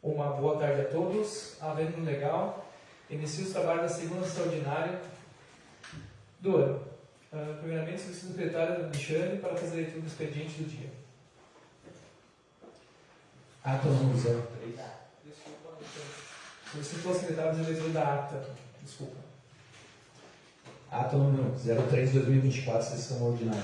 Uma boa tarde a todos. Havendo legal, inicio os trabalhos da segunda sessão ordinária do ano. Primeiramente, solicito o secretário Alexandre para fazer a leitura do expediente do dia. Ato número 03. Solicito ao secretário fazer a leitura da ata. Desculpa. Ato número 03 de 2024, sessão ordinária.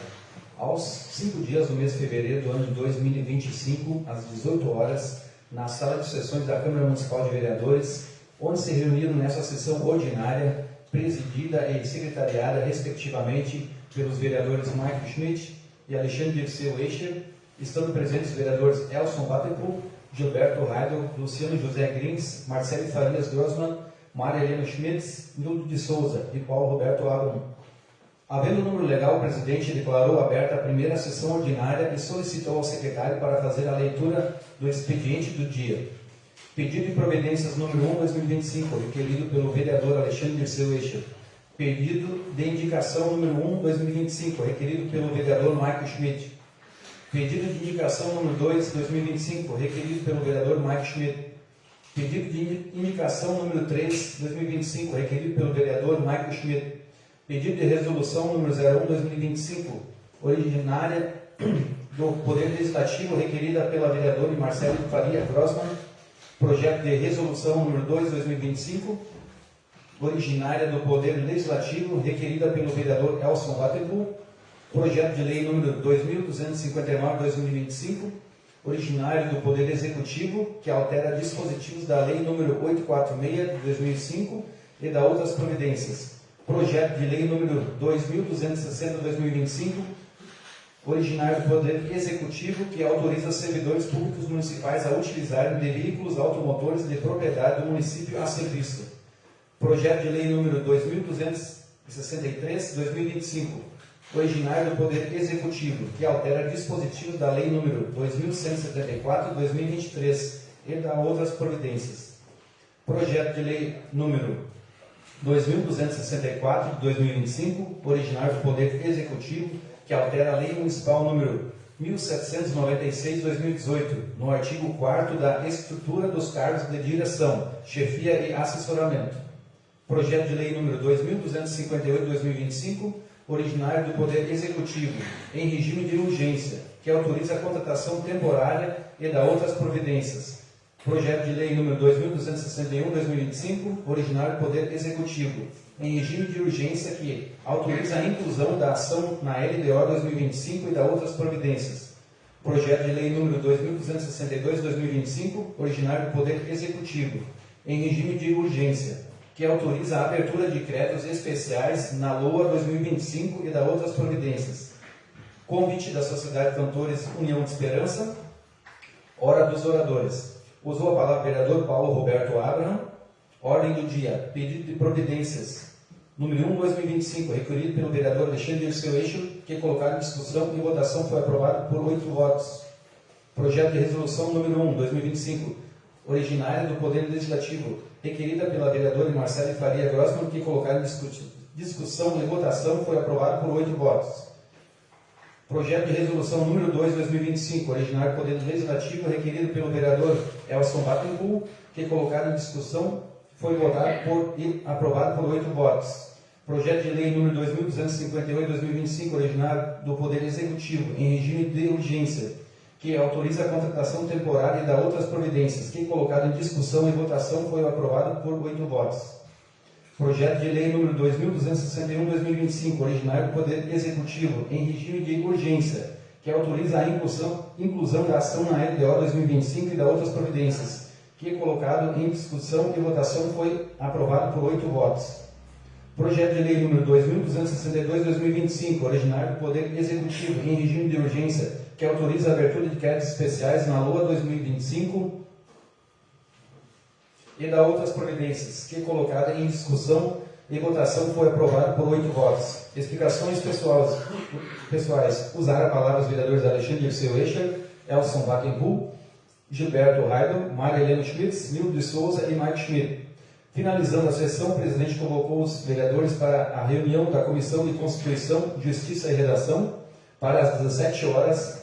Aos 5 dias do mês de fevereiro do ano de 2025, às 18 horas, na sala de sessões da Câmara Municipal de Vereadores, onde se reuniram nessa sessão ordinária, presidida e secretariada, respectivamente, pelos vereadores Michael Schmidt e Alexandre Dirceu Eicher, estando presentes os vereadores Elson Batepu, Gilberto Heidel, Luciano José Grins, Marcelo Farias Grossmann, Maria Helena Schmitz, Nildo de Souza e Paulo Roberto Abramo. Havendo o número legal, o presidente declarou aberta a primeira sessão ordinária e solicitou ao secretário para fazer a leitura do expediente do dia. Pedido de providências número 1/2025, requerido pelo vereador Alexandre Dirceu Eicher. Pedido de indicação número 1/2025, requerido pelo vereador Michael Schmidt. Pedido de indicação número 2/2025, requerido pelo vereador Michael Schmidt. Pedido de indicação número 3/2025, requerido pelo vereador Michael Schmidt. Pedido de resolução número 01/2025, originária do Poder Legislativo, requerida pela vereadora Marcelo Faria Grossmann. Projeto de resolução número 2/2025, originária do Poder Legislativo, requerida pelo vereador Elson Batepu. Projeto de lei número 2259/2025, originário do Poder Executivo, que altera dispositivos da lei número 846/2005 e da outras providências. Projeto de lei número 2260/2025, originário do Poder Executivo, que autoriza servidores públicos municipais a utilizarem de veículos automotores de propriedade do município a serviço. Projeto de lei número 2263/2025, originário do Poder Executivo, que altera dispositivos da lei número 2174/2023 e da outras providências. Projeto de lei número 2264/2025, originário do Poder Executivo, que altera a Lei Municipal número 1796/2018, no artigo 4º da estrutura dos cargos de direção, chefia e assessoramento. Projeto de Lei número 2258/2025, originário do Poder Executivo, em regime de urgência, que autoriza a contratação temporária e da outras providências. Projeto de Lei número 2261/2025, originário do Poder Executivo, em regime de urgência, que autoriza a inclusão da ação na LDO 2025 e da outras providências. Projeto de Lei número 2262/2025, originário do Poder Executivo, em regime de urgência, que autoriza a abertura de créditos especiais na LOA 2025 e da outras providências. Convite da Sociedade Cantores União de Esperança. Hora dos oradores. Usou a palavra o vereador Paulo Roberto Abraham. Ordem do dia. Pedido de providências. Número 1/2025, requerido pelo vereador Alexandre Dirceu Eicher, que colocado em discussão e votação foi aprovado por 8 votos. Projeto de resolução número 1/2025, originária do Poder Legislativo, requerida pela vereadora Marcelo Faria Grossmann, que colocado em discussão e votação foi aprovado por 8 votos. Projeto de resolução número 2/2025, originário do Poder Legislativo, requerido pelo vereador Elson Batepu, que colocado em discussão foi votado e aprovado por 8 votos. Projeto de lei número 2258/2025, originário do Poder Executivo, em regime de urgência, que autoriza a contratação temporária e da outras providências, que colocado em discussão e votação foi aprovado por 8 votos. Projeto de lei número 2261/2025, originário do Poder Executivo, em regime de urgência, que autoriza a inclusão da ação na LDO 2025 e da outras providências, que colocado em discussão e votação foi aprovado por 8 votos. Projeto de lei número 2262/2025, originário do Poder Executivo, em regime de urgência, que autoriza a abertura de créditos especiais na LOA 2025 e da outras providências, que colocada em discussão e votação foi aprovado por 8 votos. Explicações pessoais. Usar a palavra os vereadores Alexandre Dirceu Eicher, Elson Batenbu, Gilberto Heidel, Maria Helena Schmitz, Nildo de Souza e Mike Schmidt. Finalizando a sessão, o presidente convocou os vereadores para a reunião da Comissão de Constituição, Justiça e Redação para as 17 horas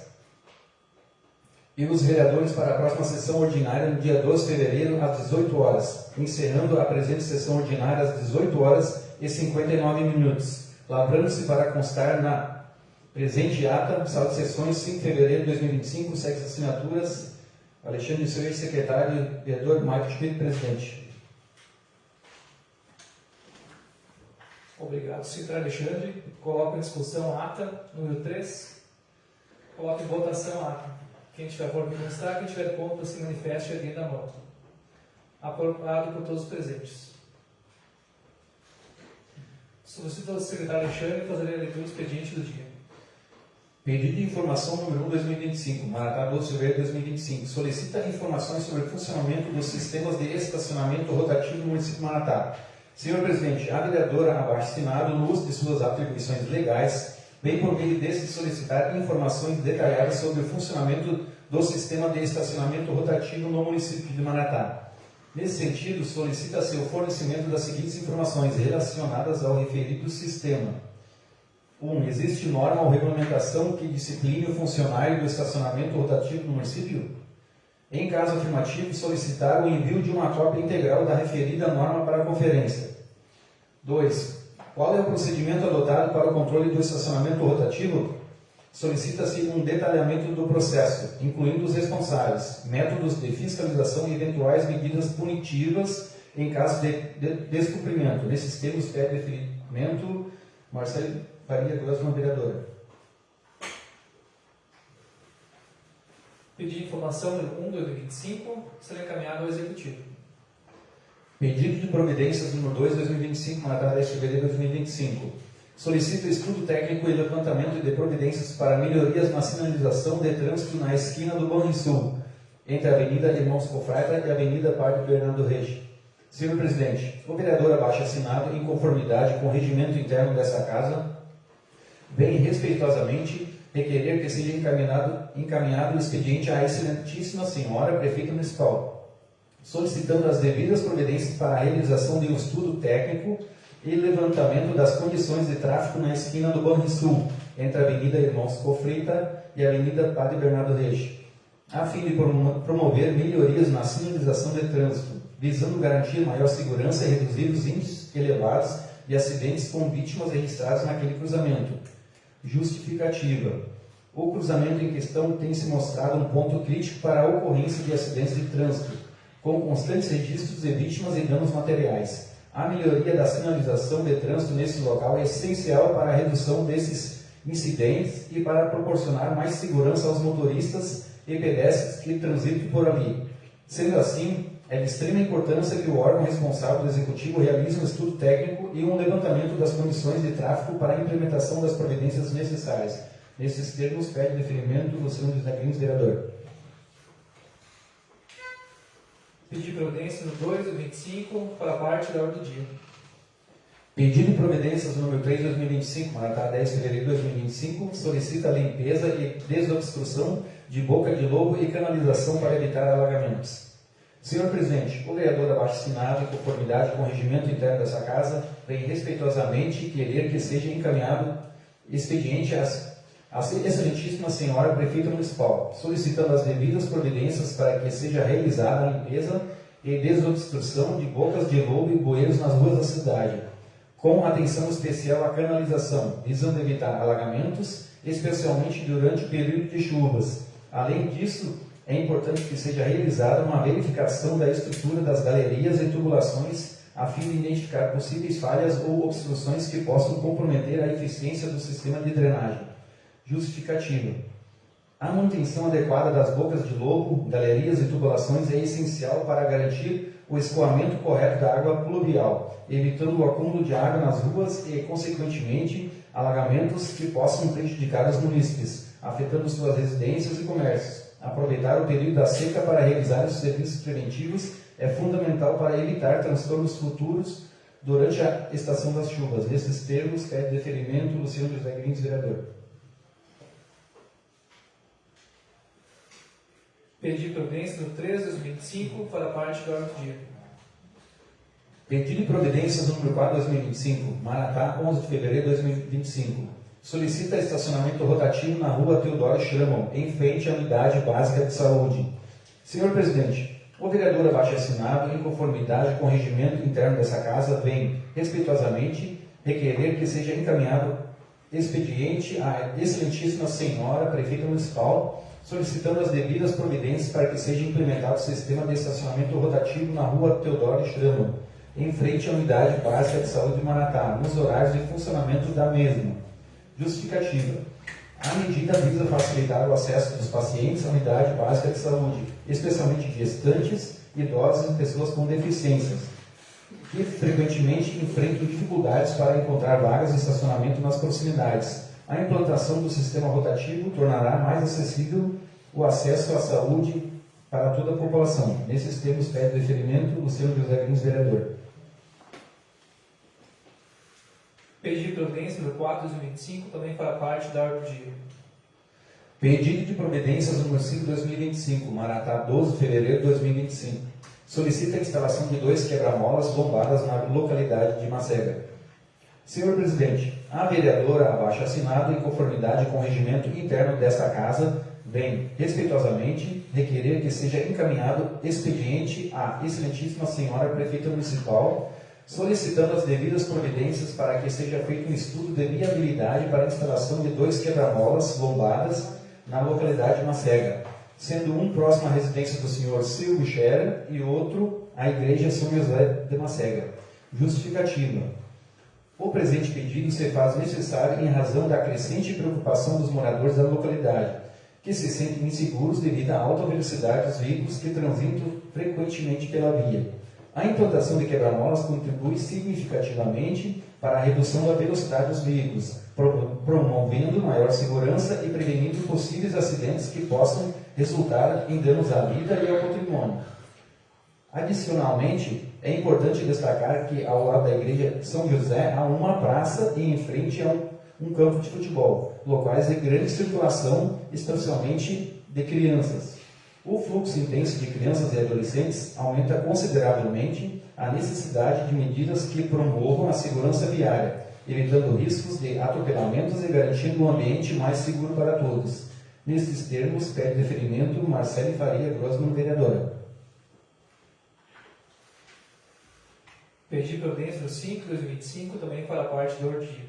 e os vereadores para a próxima sessão ordinária no dia 12 de fevereiro às 18 horas, encerrando a presente sessão ordinária às 18 horas e 59 minutos, lavrando-se para constar na presente ata, sala de sessões, 5 de fevereiro de 2025, segue assinaturas, Alexandre de Silveira, secretário, vereador Michael Schmidt, presidente. Obrigado, secretário Alexandre. Coloco em discussão a ata número 3. Coloco em votação a ata. Quem tiver por demonstrar, quem tiver contra, se manifeste erguendo a mão. Aprovado por todos os presentes. Solicito ao secretário Alexandre fazer a leitura do expediente do dia. Pedido de informação número 1 2025, Maratá 12 de fevereiro de 2025. Solicita informações sobre o funcionamento dos sistemas de estacionamento rotativo no município de Maratá. Senhor presidente, a vereadora abaixo-assinado, no uso de suas atribuições legais, vem por meio deste solicitar informações detalhadas sobre o funcionamento do sistema de estacionamento rotativo no município de Maratá. Nesse sentido, solicita-se o fornecimento das seguintes informações relacionadas ao referido sistema. 1. Existe norma ou regulamentação que discipline o funcionário do estacionamento rotativo no município? Em caso afirmativo, solicitar o envio de uma cópia integral da referida norma para a conferência. 2. Qual é o procedimento adotado para o controle do estacionamento rotativo? Solicita-se um detalhamento do processo, incluindo os responsáveis, métodos de fiscalização e eventuais medidas punitivas em caso de descumprimento. Nesses termos, pede deferimento Marcelo Faria Grossman, vereadora. Pedido de informação número 1 de 2025 será encaminhado ao Executivo. Pedido de providências número 2 de 2025, Maratá 10 de fevereiro de 2025. Solicito estudo técnico e levantamento de providências para melhorias na sinalização de trânsito na esquina do Banrisul, entre a Avenida Irmãos Cofrata e a Avenida Padre Bernardo Regi. Senhor presidente, o vereador abaixo assinado, em conformidade com o regimento interno dessa casa, vem respeitosamente requerer que seja encaminhado o expediente à excelentíssima senhora prefeita municipal, solicitando as devidas providências para a realização de um estudo técnico e levantamento das condições de tráfego na esquina do Banrisul, entre a Avenida Irmãos Cofrita e a Avenida Padre Bernardo Regi, a fim de promover melhorias na sinalização de trânsito, visando garantir maior segurança e reduzir os índices elevados de acidentes com vítimas registradas naquele cruzamento. Justificativa. O cruzamento em questão tem se mostrado um ponto crítico para a ocorrência de acidentes de trânsito, com constantes registros de vítimas e danos materiais. A melhoria da sinalização de trânsito nesse local é essencial para a redução desses incidentes e para proporcionar mais segurança aos motoristas e pedestres que transitam por ali. Sendo assim, é de extrema importância que o órgão responsável do Executivo realize um estudo técnico e um levantamento das condições de tráfego para a implementação das providências necessárias. Nesses termos, pede deferimento do senhor José Grins, vereador. Pedido de providência no 2 de 25 para a parte da ordem do dia. Pedido de providências número 3 de 2025, Maratá 10 de fevereiro de 2025, solicita a limpeza e desobstrução de boca de lobo e canalização para evitar alagamentos. Senhor presidente, o vereador abaixo-assinado, em conformidade com o regimento interno dessa casa, vem respeitosamente querer que seja encaminhado expediente à excelentíssima senhora prefeita municipal, solicitando as devidas providências para que seja realizada a limpeza e desobstrução de bocas de lobo e bueiros nas ruas da cidade, com atenção especial à canalização, visando evitar alagamentos, especialmente durante o período de chuvas. Além disso, é importante que seja realizada uma verificação da estrutura das galerias e tubulações a fim de identificar possíveis falhas ou obstruções que possam comprometer a eficiência do sistema de drenagem. Justificativa. A manutenção adequada das bocas de lobo, galerias e tubulações é essencial para garantir o escoamento correto da água pluvial, evitando o acúmulo de água nas ruas e, consequentemente, alagamentos que possam prejudicar os munícipes, afetando suas residências e comércios. Aproveitar o período da seca para realizar os serviços preventivos é fundamental para evitar transtornos futuros durante a estação das chuvas. Nesses termos, pede deferimento Luciano José Grins, vereador. Pedido de providência no 3 de 2025 para a parte da ordem do dia. Pedido de providências número 4/2025, Maratá, 11 de fevereiro de 2025. Solicita estacionamento rotativo na rua Teodoro Schrammel, em frente à Unidade Básica de Saúde. Senhor Presidente, o vereador abaixo assinado, em conformidade com o regimento interno dessa casa, vem, respeitosamente, requerer que seja encaminhado expediente à excelentíssima senhora prefeita municipal, solicitando as devidas providências para que seja implementado o sistema de estacionamento rotativo na rua Teodoro Schrammel, em frente à Unidade Básica de Saúde de Maratá, nos horários de funcionamento da mesma. Justificativa. A medida visa facilitar o acesso dos pacientes à Unidade Básica de Saúde, especialmente gestantes, idosos e pessoas com deficiências, que frequentemente enfrentam dificuldades para encontrar vagas de estacionamento nas proximidades. A implantação do sistema rotativo tornará mais acessível o acesso à saúde para toda a população. Nesses termos, pede deferimento Luciano José Grins, vereador. Pedido de providência número 4/2025 também fará parte da ordem do dia. Pedido de providências número 5/2025, Maratá, 12 de fevereiro de 2025. Solicita a instalação de 2 quebra-molas lombadas na localidade de Macega. Senhor Presidente, a vereadora abaixo assinado, em conformidade com o regimento interno desta casa, vem, respeitosamente, requerer que seja encaminhado expediente à excelentíssima senhora prefeita municipal, solicitando as devidas providências para que seja feito um estudo de viabilidade para a instalação de 2 quebra-molas lombadas na localidade de Macega, sendo um próximo à residência do senhor Silvio Scherer e outro à igreja São José de Macega. Justificativa. O presente pedido se faz necessário em razão da crescente preocupação dos moradores da localidade, que se sentem inseguros devido à alta velocidade dos veículos que transitam frequentemente pela via. A implantação de quebra-molas contribui significativamente para a redução da velocidade dos veículos, promovendo maior segurança e prevenindo possíveis acidentes que possam resultar em danos à vida e ao patrimônio. Adicionalmente, é importante destacar que ao lado da igreja São José há uma praça e em frente há um campo de futebol, locais de grande circulação, especialmente de crianças. O fluxo intenso de crianças e adolescentes aumenta consideravelmente a necessidade de medidas que promovam a segurança viária, evitando riscos de atropelamentos e garantindo um ambiente mais seguro para todos. Nesses termos, pede deferimento Marcele Faria Grossman, vereadora. Pedido de providência no 5/2025 também fará parte da ordem do dia.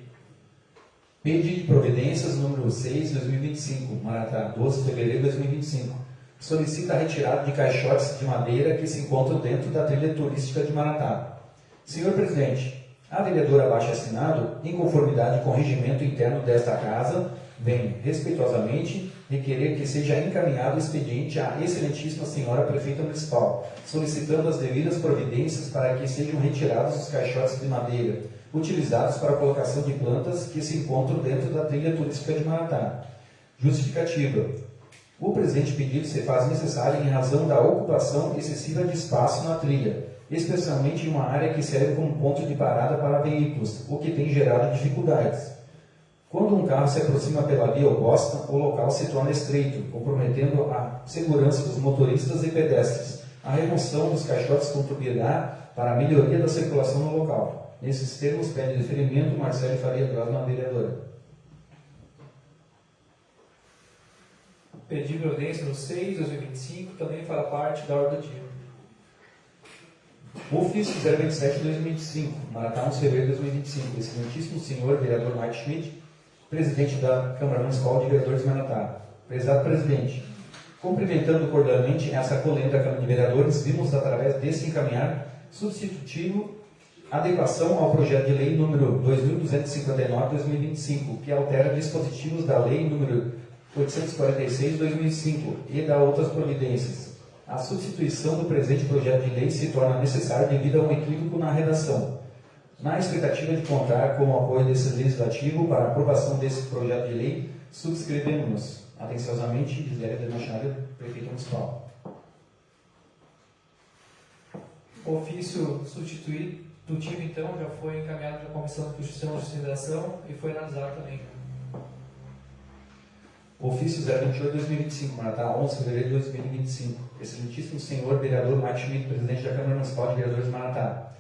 Pedido de providências número 6/2025, Maratá, 12 de fevereiro de 2025. Solicita a retirada de caixotes de madeira que se encontram dentro da trilha turística de Maratá. Senhor Presidente, a vereadora abaixo assinado, em conformidade com o regimento interno desta casa, vem, respeitosamente, requerer que seja encaminhado o expediente à excelentíssima senhora prefeita municipal, solicitando as devidas providências para que sejam retirados os caixotes de madeira, utilizados para a colocação de plantas que se encontram dentro da trilha turística de Maratá. Justificativa. O presente pedido se faz necessário em razão da ocupação excessiva de espaço na trilha, especialmente em uma área que serve como ponto de parada para veículos, o que tem gerado dificuldades. Quando um carro se aproxima pela via oposta, o local se torna estreito, comprometendo a segurança dos motoristas e pedestres. A remoção dos caixotes contribuirá para a melhoria da circulação no local. Nesses termos, pede deferimento Marcele Faria Grossman, vereadora. Pedido de providência no 6/2025 também fará parte da ordem do dia. Ofício 027/2025, Maratá, 11 de fevereiro de 2025. Excelentíssimo senhor vereador Mike Schmidt, presidente da Câmara Municipal de Vereadores de Maratá. Prezado presidente, cumprimentando cordialmente essa colenda da Câmara de Vereadores, vimos através desse encaminhar substitutivo adequação ao projeto de lei número 2259/2025, que altera dispositivos da lei número 846/2005 e da outras providências. A substituição do presente projeto de lei se torna necessária devido a um equívoco na redação. Na expectativa de contar com o apoio desse legislativo para a aprovação desse projeto de lei, subscrevemos. Atenciosamente, Gisele de Machado, prefeito municipal. O ofício substitutivo, então, já foi encaminhado para a Comissão de Constituição e Legislação e foi analisado também. Ofício 028/2025, Maratá, 11 de fevereiro de 2025. Excelentíssimo senhor vereador Mike Schmidt, presidente da Câmara Municipal de Vereadores de Maratá.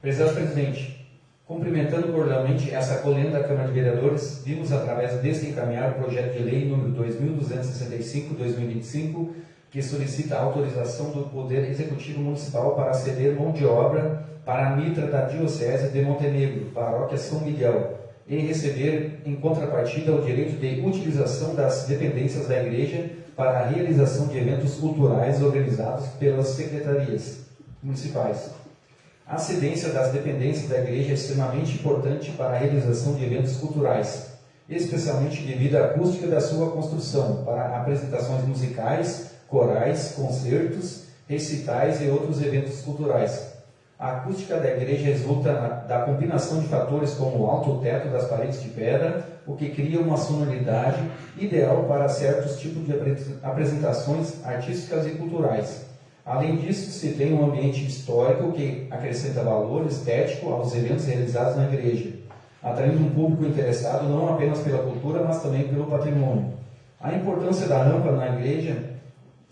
Prezado presidente, cumprimentando cordialmente essa colenda da Câmara de Vereadores, vimos através deste encaminhar o projeto de lei número 2265/2025, que solicita a autorização do Poder Executivo Municipal para ceder mão de obra para a mitra da Diocese de Montenegro, Paróquia São Miguel, e receber em contrapartida o direito de utilização das dependências da Igreja para a realização de eventos culturais organizados pelas secretarias municipais. A cedência das dependências da Igreja é extremamente importante para a realização de eventos culturais, especialmente devido à acústica da sua construção, para apresentações musicais, corais, concertos, recitais e outros eventos culturais. A acústica da igreja resulta da combinação de fatores como o alto teto das paredes de pedra, o que cria uma sonoridade ideal para certos tipos de apresentações artísticas e culturais. Além disso, se tem um ambiente histórico que acrescenta valor estético aos eventos realizados na igreja, atraindo um público interessado não apenas pela cultura, mas também pelo patrimônio. A importância da rampa na igreja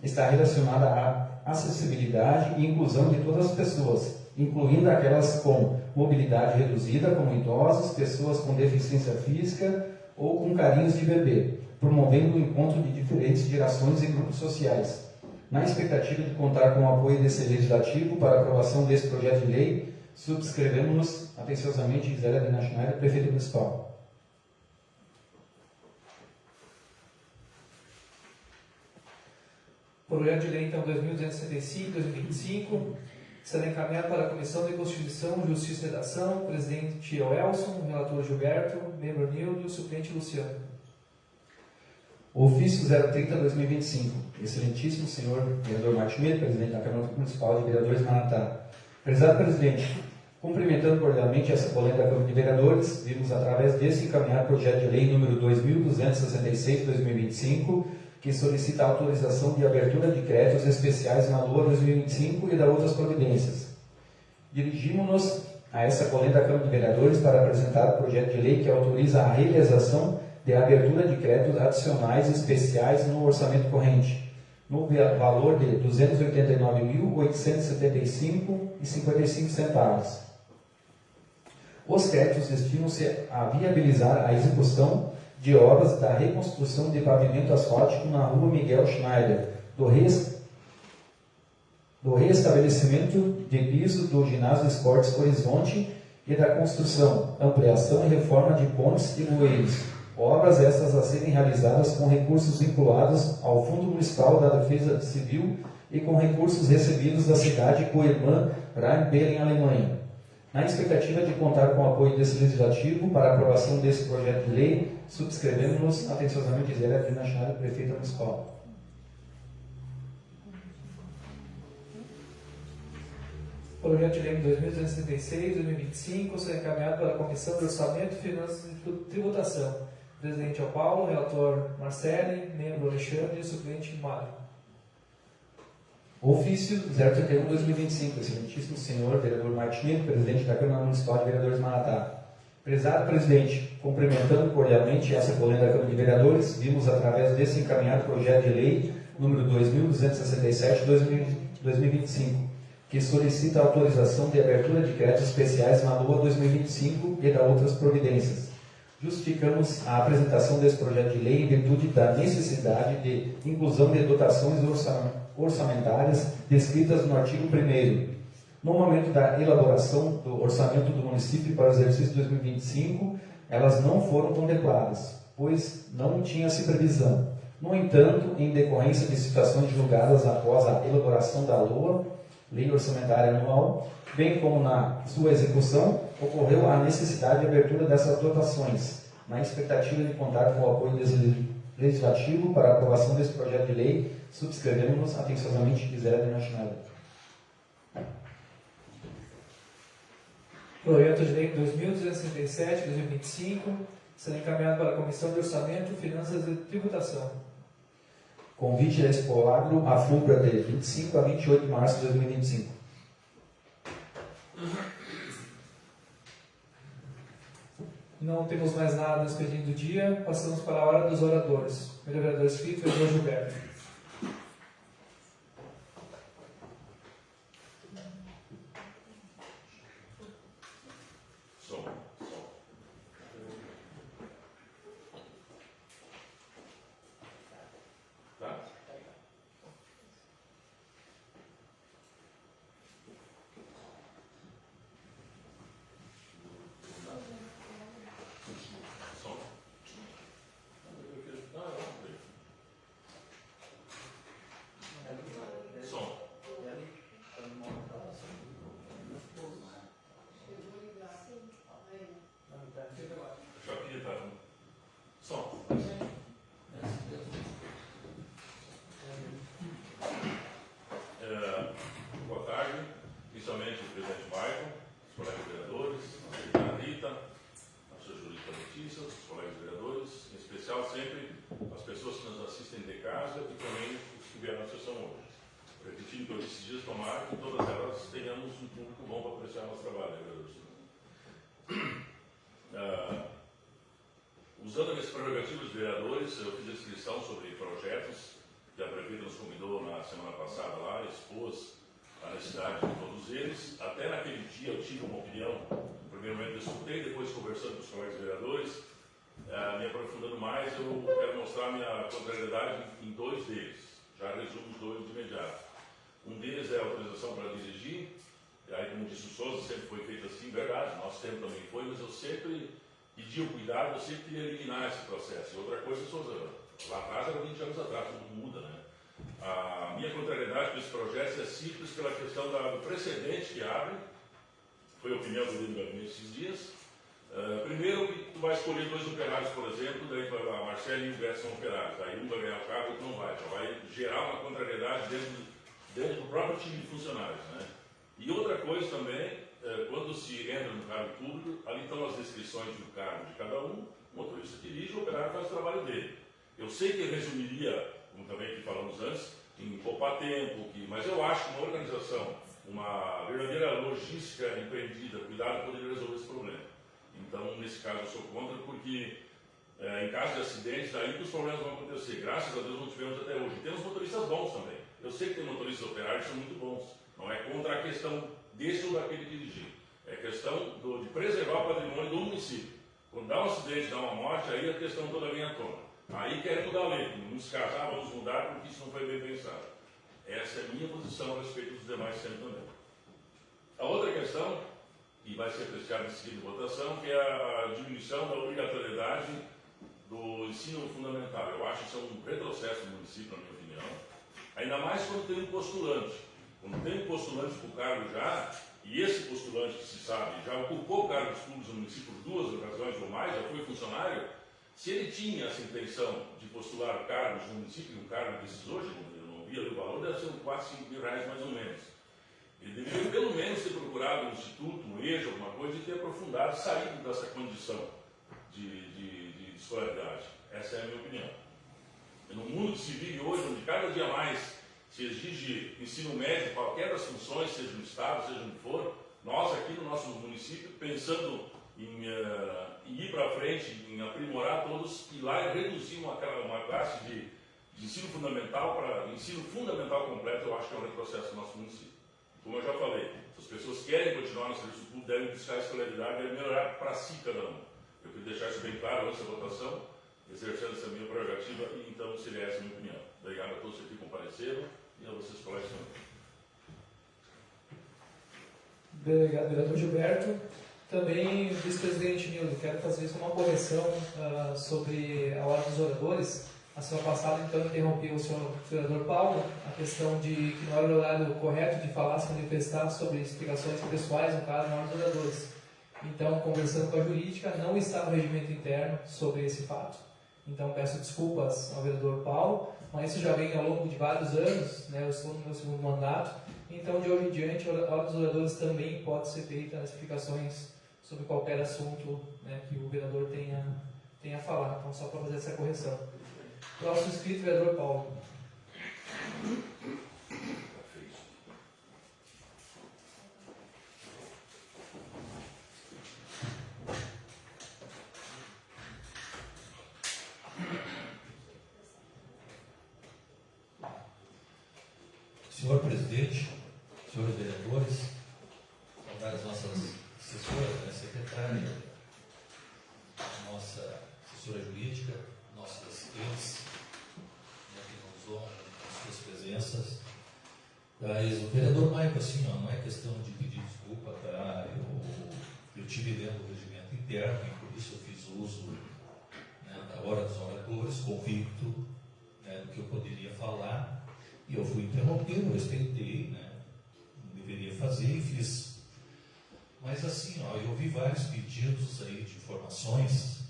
está relacionada à acessibilidade e inclusão de todas as pessoas, incluindo aquelas com mobilidade reduzida, como idosos, pessoas com deficiência física ou com carinhos de bebê, promovendo o encontro de diferentes gerações e grupos sociais. Na expectativa de contar com o apoio desse legislativo para a aprovação desse projeto de lei, subscrevemos atenciosamente Gisela Adriana Schneider, prefeita municipal. Projeto de lei, então, 2265/2025, será encaminhado para a Comissão de Constituição, Justiça e Redação, presidente Elson, relator Gilberto, membro Nildo, suplente Luciano. Ofício 030/2025. Excelentíssimo senhor vereador Martinelli, presidente da Câmara Municipal de Vereadores Manatá. Prezado presidente, cumprimentando cordialmente essa colenda da Câmara de Vereadores, vimos através desse encaminhar o projeto de lei número 2266/2025, que solicita a autorização de abertura de créditos especiais na LOA 2025 e da outras providências. Dirigimos-nos a essa colenda da Câmara de Vereadores para apresentar o projeto de lei que autoriza a realização de abertura de créditos adicionais especiais no orçamento corrente, no valor de R$ 289.875,55. Os créditos destinam-se a viabilizar a execução de obras da reconstrução de pavimento asfáltico na rua Miguel Schneider, do restabelecimento de piso do ginásio Esportes Horizonte e da construção, ampliação e reforma de pontes e bueiros. Obras estas a serem realizadas com recursos vinculados ao Fundo Municipal da Defesa Civil e com recursos recebidos da cidade coirmã Rheinbelen, Alemanha. Na expectativa de contar com o apoio desse legislativo para a aprovação desse projeto de lei, subscrevemos atenciosamente Gisela Adriana Schneider, prefeita municipal. Projeto de lei 2266/2025 será encaminhado para a Comissão de Orçamento, Finanças e Tributação. Presidente é o Paulo, relator Marcele, membro Alexandre e suplente Mário. Ofício 031/2025, excelentíssimo senhor vereador Martinelli, presidente da Câmara Municipal de Vereadores Manatá. Prezado presidente, cumprimentando cordialmente essa colenda da Câmara de Vereadores, vimos através desse encaminhado projeto de lei número 2267/2025, que solicita a autorização de abertura de créditos especiais na LOA 2025 e da outras providências. Justificamos a apresentação desse projeto de lei em virtude da necessidade de inclusão de dotações orçamentárias descritas no artigo 1º. No momento da elaboração do orçamento do município para o exercício 2025, elas não foram contempladas, pois não tinha-se previsão. No entanto, em decorrência de situações julgadas após a elaboração da LOA, Lei Orçamentária Anual, bem como na sua execução, ocorreu a necessidade de abertura dessas dotações, na expectativa de contar com o apoio desse legislativo para a aprovação desse projeto de lei, subscrevemos atenciosamente Gisela Adriana Schneider. Projeto de lei 2267/2025 será encaminhado para a Comissão de Orçamento, Finanças e Tributação. Convite a Expolagro a FUBRA de 25 a 28 de março de 2025. Não temos mais nada nesse período do dia, passamos para a hora dos oradores. Primeiro vereador inscrito, vereador Gilberto. Som. Tá? Som. Som. Aqui tá. Som. Boa tarde, principalmente o presidente Michael, os colegas vereadores, a secretária Rita, a sua jurídica Letícia, os colegas vereadores, em especial sempre as pessoas que nos assistem de casa e também os que vieram à sessão hoje. Repetindo que eu esses dias tomar que todas elas tenhamos um público bom para apreciar nosso trabalho, vereadores. Usando as prerrogativas dos vereadores, eu fiz a inscrição sobre projetos que a Prefeita nos convidou na semana passada lá, expôs a necessidade de todos eles. Até naquele dia eu tive uma opinião, primeiramente eu escutei, depois conversando com os colegas vereadores, me aprofundando mais, eu quero mostrar minha contrariedade em dois deles. Já resumo os dois de imediato. Um deles é a autorização para dirigir, e aí, como disse o Souza, sempre foi feito assim, verdade, nosso tempo também foi, mas eu sempre pedi o cuidado, eu sempre queria eliminar esse processo. E outra coisa, Souza, lá atrás era 20 anos atrás, tudo muda, né? A minha contrariedade com esse projeto é simples pela questão do precedente que abre, foi a opinião do líder do gabinete esses dias. Primeiro, tu vai escolher dois operários, por exemplo, daí vai lá, Marcelo e o Beto são operários, aí um vai ganhar o cargo e outro não vai, já vai gerar uma contrariedade dentro do próprio time de funcionários, né? E outra coisa também, quando se entra no cargo público, ali estão as descrições do cargo de cada um, o motorista dirige, o operário faz o trabalho dele. Eu sei que resumiria, como também aqui falamos antes, em poupar tempo, mas eu acho que uma organização, uma verdadeira logística empreendida, cuidado, poderia resolver esse problema. Então, nesse caso, eu sou contra, porque em caso de acidentes, aí que os problemas vão acontecer. Graças a Deus não tivemos até hoje. Temos motoristas bons também. Eu sei que tem motoristas operários que são muito bons. Não é contra a questão desse ou daquele dirigir. É questão de preservar o patrimônio do município. Quando dá um acidente, dá uma morte, aí a questão toda vem à tona. Aí querem mudar a lei. Vamos casar, vamos mudar, porque isso não foi bem pensado. Essa é a minha posição a respeito dos demais sempre também. A outra questão, que vai ser apreciada em seguida de votação, que é a diminuição da obrigatoriedade do ensino fundamental. Eu acho que isso é um retrocesso do município, na minha opinião. Ainda mais quando tem um postulante. Quando tem um postulante para o cargo já, e esse postulante que se sabe já ocupou cargos públicos no município por duas ocasiões ou mais, já foi funcionário, se ele tinha essa intenção de postular cargos no município, um cargo desses hoje, eu não vi ali o valor, deve ser uns 4, 5 mil reais mais ou menos. Ele deveria pelo menos ter procurado um instituto, um EJA, alguma coisa, e ter aprofundado, saído dessa condição de escolaridade. Essa é a minha opinião. No mundo que se vive hoje, onde cada dia mais se exige ensino médio, qualquer das funções, seja no Estado, seja onde for, nós aqui no nosso município, pensando em ir para frente, em aprimorar todos, e lá reduzir uma classe de ensino fundamental para ensino fundamental completo, eu acho que é um retrocesso do nosso município. Como eu já falei, se as pessoas querem continuar no serviço público, devem buscar a escolaridade, devem melhorar para si cada um. Eu queria deixar isso bem claro antes da votação, exercendo essa minha prerrogativa, e então seria essa a minha opinião. Obrigado a todos que aqui compareceram e a vocês, colegas também. Obrigado, vereador Gilberto. Também, vice-presidente Nildo, quero fazer uma correção sobre a hora dos oradores. A semana passada, então, interrompi o senhor vereador Paulo, a questão de que não era o horário correto de falar, se manifestar sobre explicações pessoais, no caso, na hora dos oradores. Então, conversando com a jurídica, não está no regimento interno sobre esse fato. Então, peço desculpas ao vereador Paulo, mas isso já vem ao longo de vários anos, né? Eu estou no meu segundo mandato, então, de hoje em diante, a hora dos oradores também pode ser feita as explicações sobre qualquer assunto, né, que o vereador tenha a falar. Então, só para fazer essa correção. Próximo inscrito, vereador Paulo. Senhor presidente, senhores vereadores, saudar as nossas assessoras, né, secretárias, nossa assessora jurídica, nossos assistentes, né, que nos honram com suas presenças. Mas o vereador Maico, assim, ó, não é questão de pedir desculpa, tá? Eu tive lendo o regimento interno e por isso eu fiz uso, né, da hora dos oradores, convicto, né, do que eu poderia falar, e eu fui interrompido, eu respeitei, né, não deveria fazer e fiz. Mas assim, ó, eu vi vários pedidos aí de informações,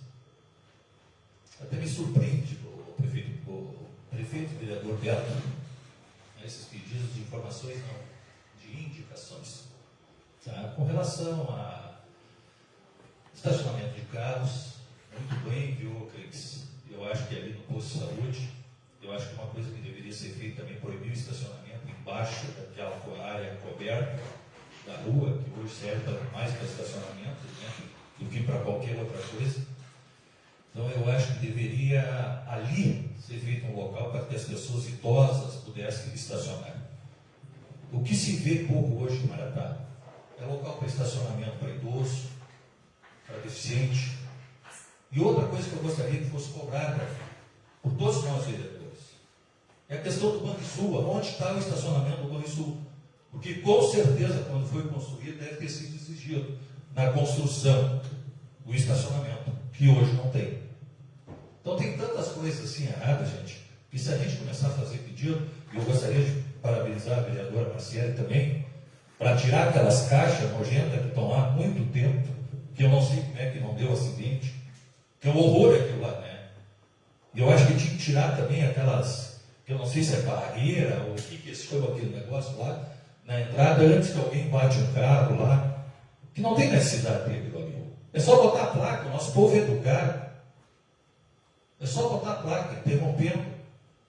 até me surpreende o prefeito e vereador Beto, né, esses pedidos de informações, não, de indicações, tá? Com relação a estacionamento de carros, muito bem, viu, Cris? Eu acho que ali no posto de saúde, eu acho que uma coisa que deveria ser feita também, proibir o estacionamento embaixo daquela área coberta da rua, que hoje serve mais para estacionamento, né, do que para qualquer outra coisa. Então eu acho que deveria ali ser feito um local para que as pessoas idosas pudessem estacionar. O que se vê pouco hoje em Maratá é local para estacionamento para idoso, para deficiente. E outra coisa que eu gostaria que fosse cobrada por todos nós vereadores é a questão do Banrisul. Onde está o estacionamento do Banrisul? Porque com certeza, quando foi construído, deve ter sido exigido na construção o estacionamento, que hoje não tem. Então tem tantas coisas assim erradas, gente, que se a gente começar a fazer pedido, e eu gostaria de parabenizar a vereadora Marciele também, para tirar aquelas caixas nojentas que estão lá há muito tempo, que eu não sei como é que não deu acidente, que é um horror aquilo lá, né? E eu acho que tinha que tirar também aquelas, que eu não sei se é barreira, ou o que se chama aquele negócio lá, na entrada, antes que alguém bate um carro lá, que não tem necessidade dele, meu amigo. É só botar a placa, o nosso povo é educado. É só botar a placa, interrompendo,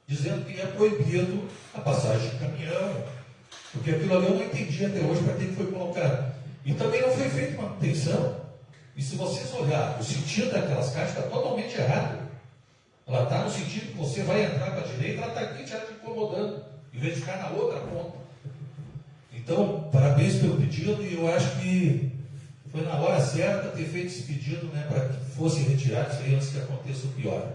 dizendo que é proibido a passagem de caminhão, porque aquilo ali eu não entendi até hoje para que foi colocado. E também não foi feita manutenção. E se vocês olharem, o sentido daquelas caixas está totalmente errado. Ela está no sentido que você vai entrar para a direita, ela está aqui já te incomodando, em vez de ficar na outra ponta. Então, parabéns pelo pedido, e eu acho que foi na hora certa ter feito esse pedido, né, para que fosse retirado isso aí antes que aconteça o pior.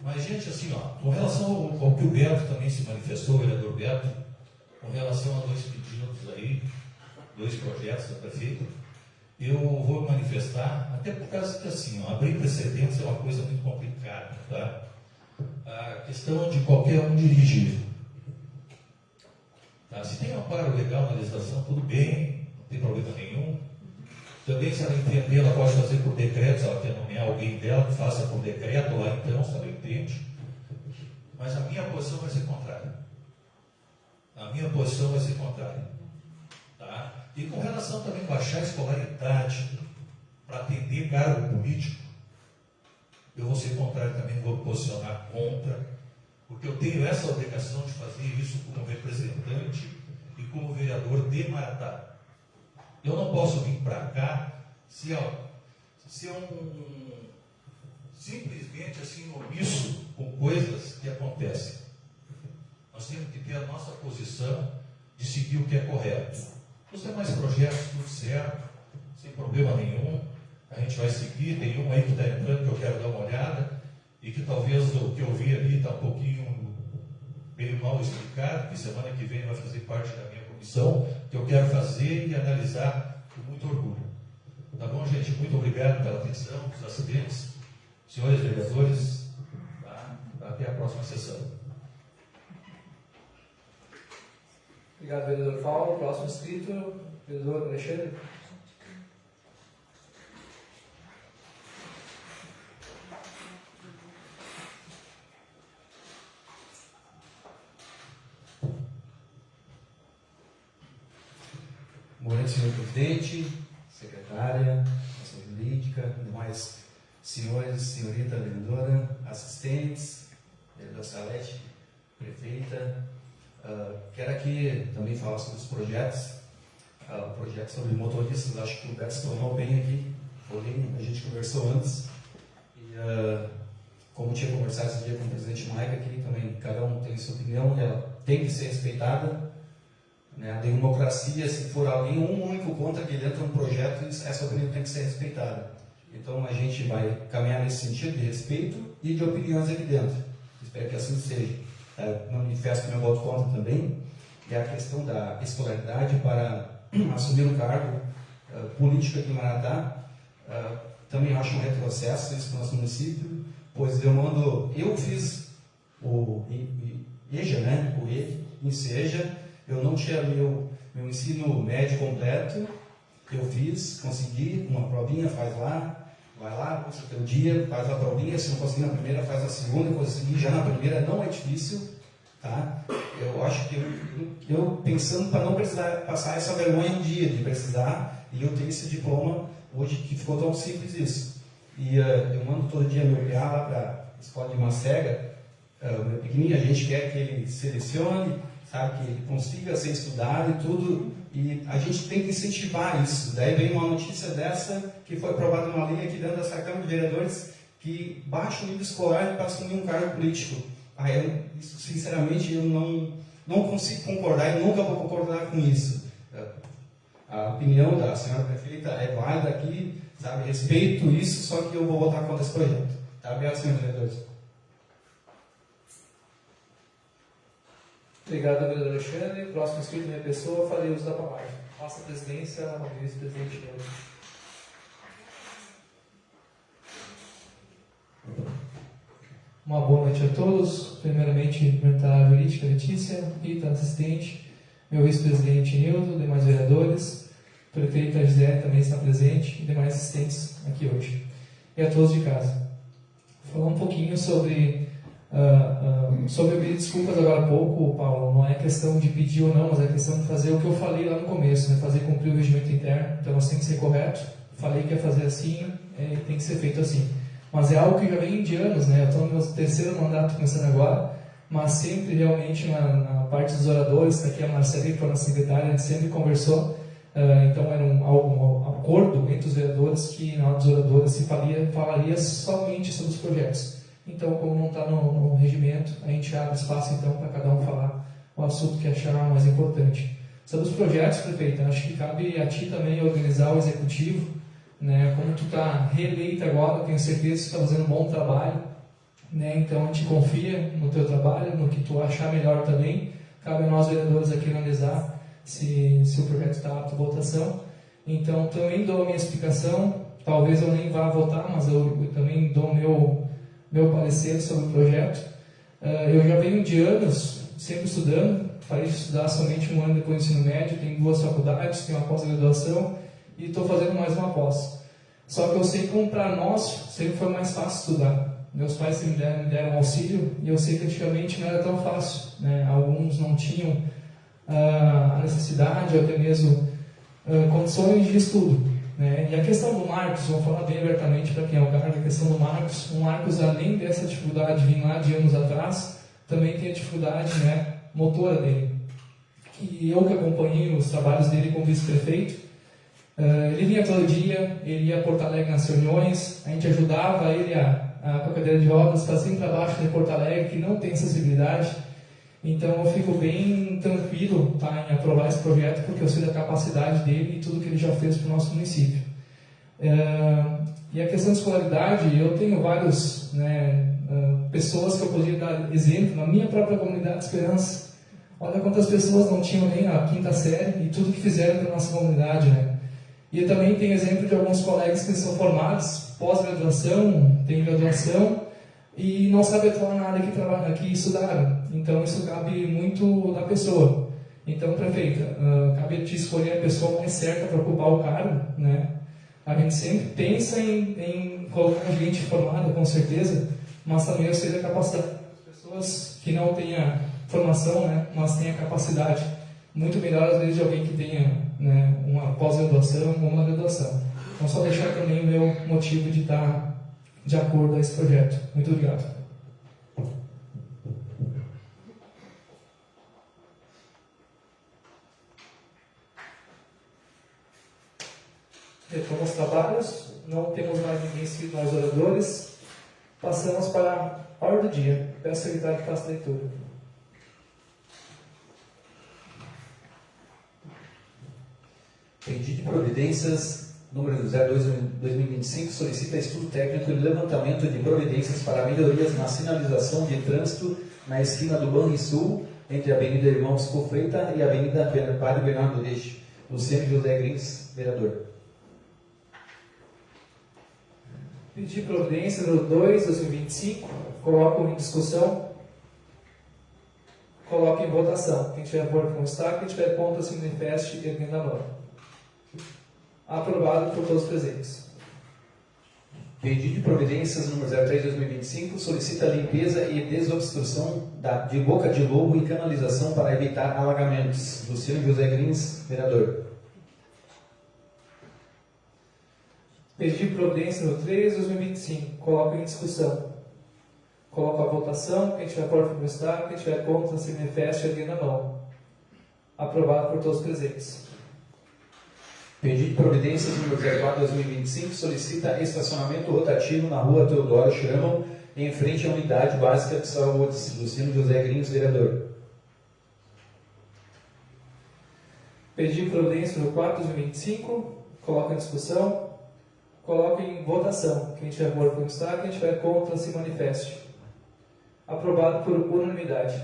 Mas, gente, assim, ó, com relação ao que o Beto também se manifestou, o vereador Beto, com relação a dois pedidos aí, dois projetos da prefeita, eu vou manifestar, até por causa que, assim, ó, abrir precedentes é uma coisa muito complicada, tá? A questão de qualquer um dirigir. Tá? Se tem um amparo legal na legislação, tudo bem, não tem problema nenhum. Também, se ela entender, ela pode fazer por decreto, se ela quer nomear alguém dela, que faça por decreto lá então, se ela entende. Mas a minha posição vai ser contrária. A minha posição vai ser contrária. Tá? E com relação também a baixar a escolaridade para atender cargo político, eu vou ser contrário também, vou posicionar contra, porque eu tenho essa obrigação de fazer isso como representante e como vereador de Maratá. Eu não posso vir para cá se simplesmente assim omisso com coisas que acontecem. Nós temos que ter a nossa posição de seguir o que é correto. Os demais projetos, tudo certo, sem problema nenhum, a gente vai seguir. Tem um aí que está entrando que eu quero dar uma olhada e que talvez o que eu vi ali está um pouquinho meio mal explicado, que semana que vem vai fazer parte da minha comissão, que eu quero fazer e analisar com muito orgulho. Tá bom, gente? Muito obrigado pela atenção, dos assistentes, senhores vereadores. Tá? Até a próxima sessão. Obrigado, vereador Paulo. Próximo inscrito, vereador Alexandre. Boa noite, senhor presidente, secretária, nossa jurídica, demais senhores, senhorita vereadora, assistentes, vereador Salete, prefeita. Quero aqui também falar sobre os projetos. O projeto sobre motoristas, acho que o Beto se tornou bem aqui, porém a gente conversou antes. E como tinha conversado esse dia com o presidente Maica aqui, também cada um tem sua opinião, ela tem que ser respeitada. Né? A democracia, se for alguém, um único contra que ele entra num projeto, essa opinião tem que ser respeitada. Então a gente vai caminhar nesse sentido de respeito e de opiniões aqui dentro. Espero que assim seja. Manifesto meu voto contra também. É a questão da escolaridade para assumir um cargo político aqui em Maratá. Também acho um retrocesso isso no nosso município, pois eu fiz o EJA, né? O EJA, eu não tinha meu ensino médio completo, eu fiz, consegui, uma provinha, faz lá, vai lá, puxa teu dia, faz a provinha, se não conseguir na primeira, faz a segunda, conseguir já na primeira, não é difícil, tá? Eu acho que eu pensando para não precisar passar essa vergonha um dia, de precisar, e eu tenho esse diploma hoje, que ficou tão simples isso. E eu mando todo dia meu PA lá para a escola de Macega, meu pequenininho, a gente quer que ele selecione, sabe, que ele consiga ser estudado e tudo, e a gente tem que incentivar isso. Daí vem uma notícia dessa, que foi aprovada uma lei aqui dentro dessa Câmara de Vereadores, que baixa o nível escolar para assumir um cargo político. Isso, sinceramente, eu não consigo concordar e nunca vou concordar com isso. A opinião da senhora prefeita é válida aqui, sabe, respeito isso, só que eu vou votar contra esse projeto. Tá aberto, senhores vereadores. Obrigado, vereador Alexandre. Próximo inscrito, minha pessoa, farei uso da palavra. Passa a presidência ao vice-presidente Neto. Uma boa noite a todos. Primeiramente, cumprimentar a jurídica Letícia, Rita, assistente, meu vice-presidente Nildo, demais vereadores, prefeita Gisele também está presente e demais assistentes aqui hoje. E a todos de casa. Vou falar um pouquinho sobre eu pedi desculpas agora há pouco, Paulo, não é questão de pedir ou não, mas é questão de fazer o que eu falei lá no começo, né? Fazer cumprir o regimento interno, então nós temos que ser correto. Falei que ia fazer assim, tem que ser feito assim. Mas é algo que já vem de anos, né? Eu estou no meu terceiro mandato começando agora, mas sempre realmente na parte dos oradores, está aqui a Marcela, que foi a nossa secretária, a gente sempre conversou, então era um acordo entre os vereadores que na hora dos oradores se falaria somente sobre os projetos. Então, como não está no regimento, a gente abre espaço então para cada um falar o assunto que achar mais importante. Sobre os projetos, prefeita, acho que cabe a ti também organizar o executivo, né? Como tu está reeleita agora, tenho certeza que tu está fazendo um bom trabalho, né? Então a gente confia no teu trabalho, no que tu achar melhor também. Cabe a nós vereadores aqui analisar se o projeto está apto à votação. Então também dou a minha explicação, talvez eu nem vá votar, mas eu também dou meu parecer sobre o projeto. Eu já venho de anos sempre estudando, parei de estudar somente um ano depois do ensino médio, tenho 2 faculdades, tenho uma pós-graduação e estou fazendo mais uma pós. Só que eu sei como para nós sempre foi mais fácil estudar. Meus pais sempre me deram auxílio e eu sei que antigamente não era tão fácil, né? Alguns não tinham a necessidade ou até mesmo condições de estudo, né? E a questão do Marcos, vou falar bem abertamente para quem é o cargo, a questão do Marcos, o Marcos, além dessa dificuldade de vir lá de anos atrás, também tem a dificuldade, né, motora dele. E eu que acompanhei os trabalhos dele como vice-prefeito, ele vinha todo dia, ele ia a Porto Alegre nas reuniões, a gente ajudava ele com a cadeira de rodas, para cima e para baixo de Porto Alegre, que não tem acessibilidade. Então eu fico bem tranquilo, tá, em aprovar esse projeto, porque eu sei da capacidade dele e tudo que ele já fez para o nosso município. E a questão de escolaridade, eu tenho várias pessoas que eu poderia dar exemplo na minha própria comunidade de Esperança. Olha quantas pessoas não tinham nem a 5ª série e tudo que fizeram para a nossa comunidade, né? E eu também tenho exemplo de alguns colegas que são formados, pós-graduação, têm graduação, e não sabem atuar na área que estudaram. Então, isso cabe muito da pessoa. Então, prefeita, cabe a ti escolher a pessoa mais certa para ocupar o cargo, né? A gente sempre pensa em colocar gente formada, com certeza, mas também eu sei da capacidade das pessoas que não têm a formação, né? Mas têm a capacidade. Muito melhor, às vezes, de alguém que tenha, né, uma pós-graduação ou uma graduação. Então, só deixar também o meu motivo de estar de acordo a esse projeto. Muito obrigado. Retomamos os trabalhos, não temos mais ninguém inscrito nos oradores. Passamos para a ordem do dia. Peço ao secretário que faça a leitura. Pedido de providências número 02/2025 solicita estudo técnico e levantamento de providências para melhorias na sinalização de trânsito na esquina do Banrisul, entre a Avenida Irmão Scofreita e a Avenida Padre Bernardo Deixe. Luciano José Grins, vereador. Pedido de providência número 2/2025, coloco em discussão, coloco em votação. Quem tiver a favor, constar. Quem tiver contra, se manifeste erguendo a mão. Aprovado por todos os presentes. Pedido de providências número 03/2025 solicita limpeza e desobstrução de boca de lobo e canalização para evitar alagamentos. Luciano José Grins, vereador. Pedido de providência número 3/2025, coloco em discussão. Coloco a votação. Quem tiver a favor, constar. Quem tiver contra, se manifeste erguendo a mão. Aprovado por todos os presentes. Pedido de providências número 04/2025 solicita estacionamento rotativo na rua Teodoro Schrammel, em frente à unidade básica de saúde. Luciano José Grins, vereador. Pedido de providência número 4/2025, coloco em discussão, coloco em votação. Quem tiver a favor, constar. Quem tiver contra, se manifeste. Aprovado por unanimidade.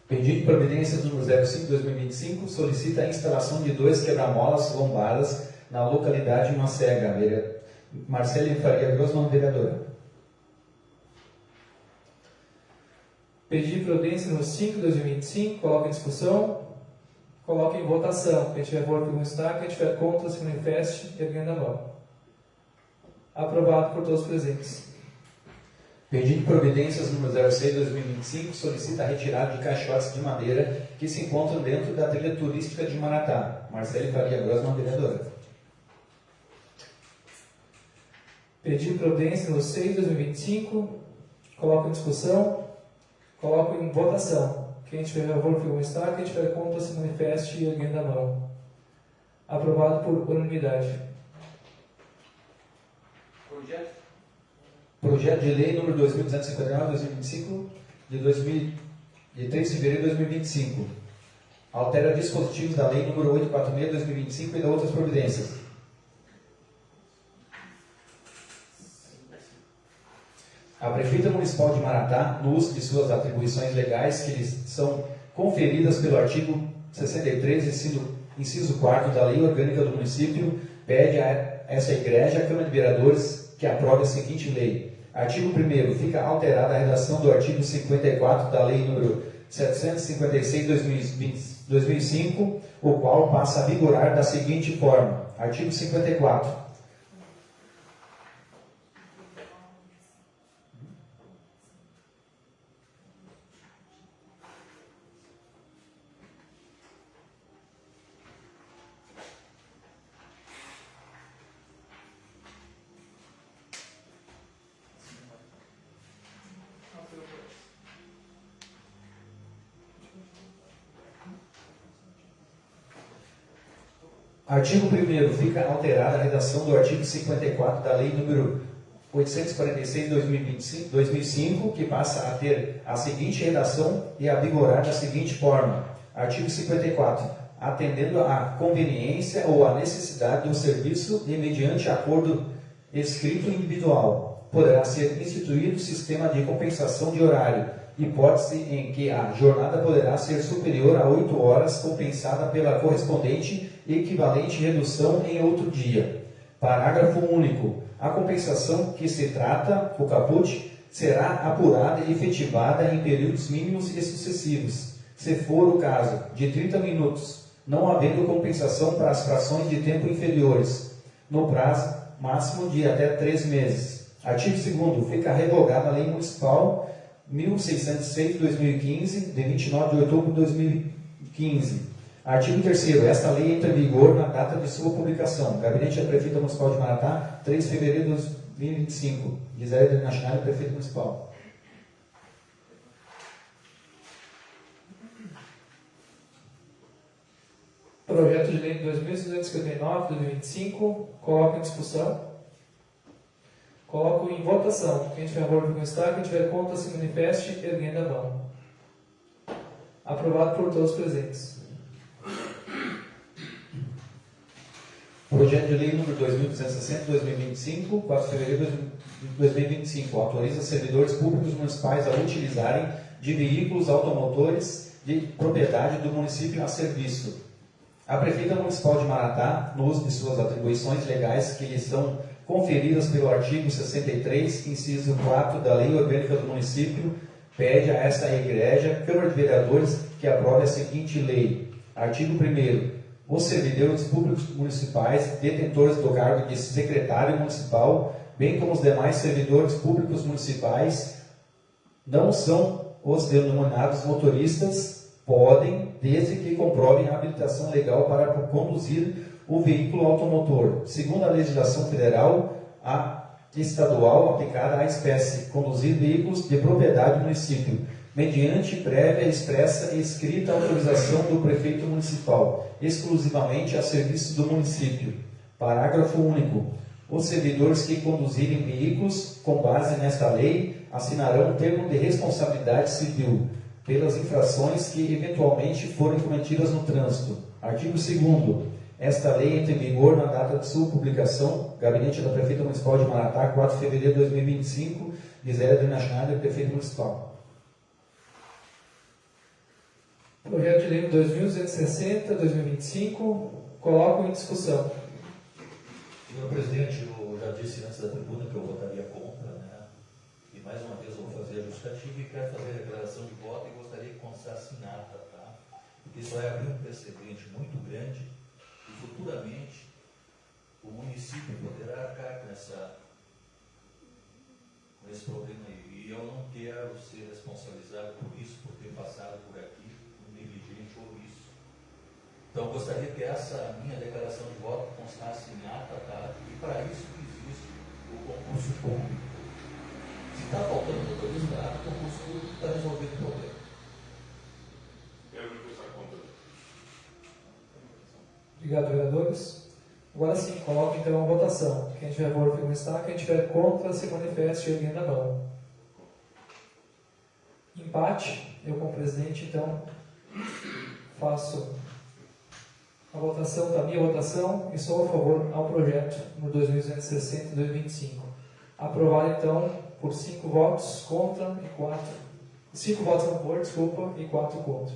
Pedido de providências número 05/2025 solicita a instalação de 2 quebra-molas lombadas na localidade Macega. Marcelo Faria Grossman, vereadora. Pedido de providência número 5/2025, coloco em discussão, coloco em votação. Quem tiver a favor, constar. Quem tiver contra, se manifeste erguendo a mão. Aprovado por todos os presentes. Pedido de providências número 06/2025 solicita a retirada de caixotes de madeira que se encontram dentro da trilha turística de Maratá. Marcelo Faria Grossman, vereadora. Pedido de providência número 6/2025, coloco em discussão, coloco em votação. Quem tiver a favor, constar. Quem tiver contra, se manifeste erguendo a mão. Aprovado por unanimidade. Projeto de lei número 2259/2025 de 3 de fevereiro de 2025. Altera dispositivos da lei número 846/2025 e de outras providências. A Prefeita Municipal de Maratá, no uso de suas atribuições legais que lhes são conferidas pelo artigo 63, inciso 4 da Lei Orgânica do Município, pede a essa Igreja, a Câmara de Vereadores, que aprove a seguinte lei. Artigo 1º. Fica alterada a redação do artigo 54 da Lei nº 756/2005, o qual passa a vigorar da seguinte forma. Artigo 54. Artigo 1º. Fica alterada a redação do artigo 54 da Lei nº 846/2005, que passa a ter a seguinte redação e a vigorar da seguinte forma. Artigo 54. Atendendo à conveniência ou à necessidade do serviço e mediante acordo escrito individual, poderá ser instituído sistema de compensação de horário, hipótese em que a jornada poderá ser superior a 8 horas, compensada pela correspondente e equivalente redução em outro dia. Parágrafo único. A compensação que se trata, o caput, será apurada e efetivada em períodos mínimos e sucessivos, se for o caso, de 30 minutos, não havendo compensação para as frações de tempo inferiores, no prazo máximo de até 3 meses. Artigo 2º. Fica revogada a Lei Municipal 1606/2015, de 29 de outubro de 2015. Artigo 3º. Esta lei entra em vigor na data de sua publicação. Gabinete da Prefeita Municipal de Maratá, 3 de fevereiro de 2025. Gisele Nacional, Prefeito Municipal. Projeto de lei 2259/2025, coloco em discussão, coloco em votação. Quem tiver a favor, constar. Quem tiver contra, se manifeste erguendo a mão. Aprovado por todos os presentes. Projeto de Lei número 2260/2025, 4 de fevereiro de 2025, autoriza servidores públicos municipais a utilizarem de veículos automotores de propriedade do município a serviço. A Prefeita Municipal de Maratá, no uso de suas atribuições legais que lhe são conferidas pelo artigo 63, inciso 4 da Lei Orgânica do Município, pede a esta Igreja, Câmara de Vereadores, que aprove a seguinte lei. Artigo 1º. Os servidores públicos municipais, detentores do cargo de secretário municipal, bem como os demais servidores públicos municipais, não são os denominados motoristas, podem, desde que comprovem a habilitação legal para conduzir o veículo automotor, segundo a legislação federal, a estadual aplicada à espécie, conduzir veículos de propriedade do município, mediante prévia, expressa e escrita autorização do prefeito municipal, exclusivamente a serviço do município. Parágrafo único. Os servidores que conduzirem veículos com base nesta lei assinarão um termo de responsabilidade civil pelas infrações que eventualmente forem cometidas no trânsito. Artigo 2º. Esta lei entra em vigor na data de sua publicação, Gabinete da Prefeita Municipal de Maratá, 4 de fevereiro de 2025, Gisele Adriana Schneider, Prefeito Municipal. Projeto de Lei 2260/2025, coloco em discussão. Senhor presidente, eu já disse antes da tribuna que eu votaria contra, né? E mais uma vez eu vou fazer a justificativa e quero fazer a declaração de voto e gostaria que constasse em ata, tá? Porque isso vai abrir um precedente muito grande e futuramente o município poderá arcar com esse problema aí. E eu não quero ser responsabilizado por isso, por ter passado por aqui, por negligente ou isso. Então, eu gostaria que essa minha declaração de voto constasse em ata, tá? E para isso que existe o concurso público. Se está faltando motorista, o concurso público está resolvendo o problema. Quero manifestar contra. Obrigado, vereadores. Agora sim, coloco então a votação. Quem tiver a favor, está. Quem tiver contra, se manifeste erguendo a mão. Empate. Eu, como presidente, então, faço a votação, da minha votação, e sou a favor ao projeto no 2260/2025. Aprovado, então, por 5 votos contra e 4. 5 votos a favor, desculpa, e 4 contra.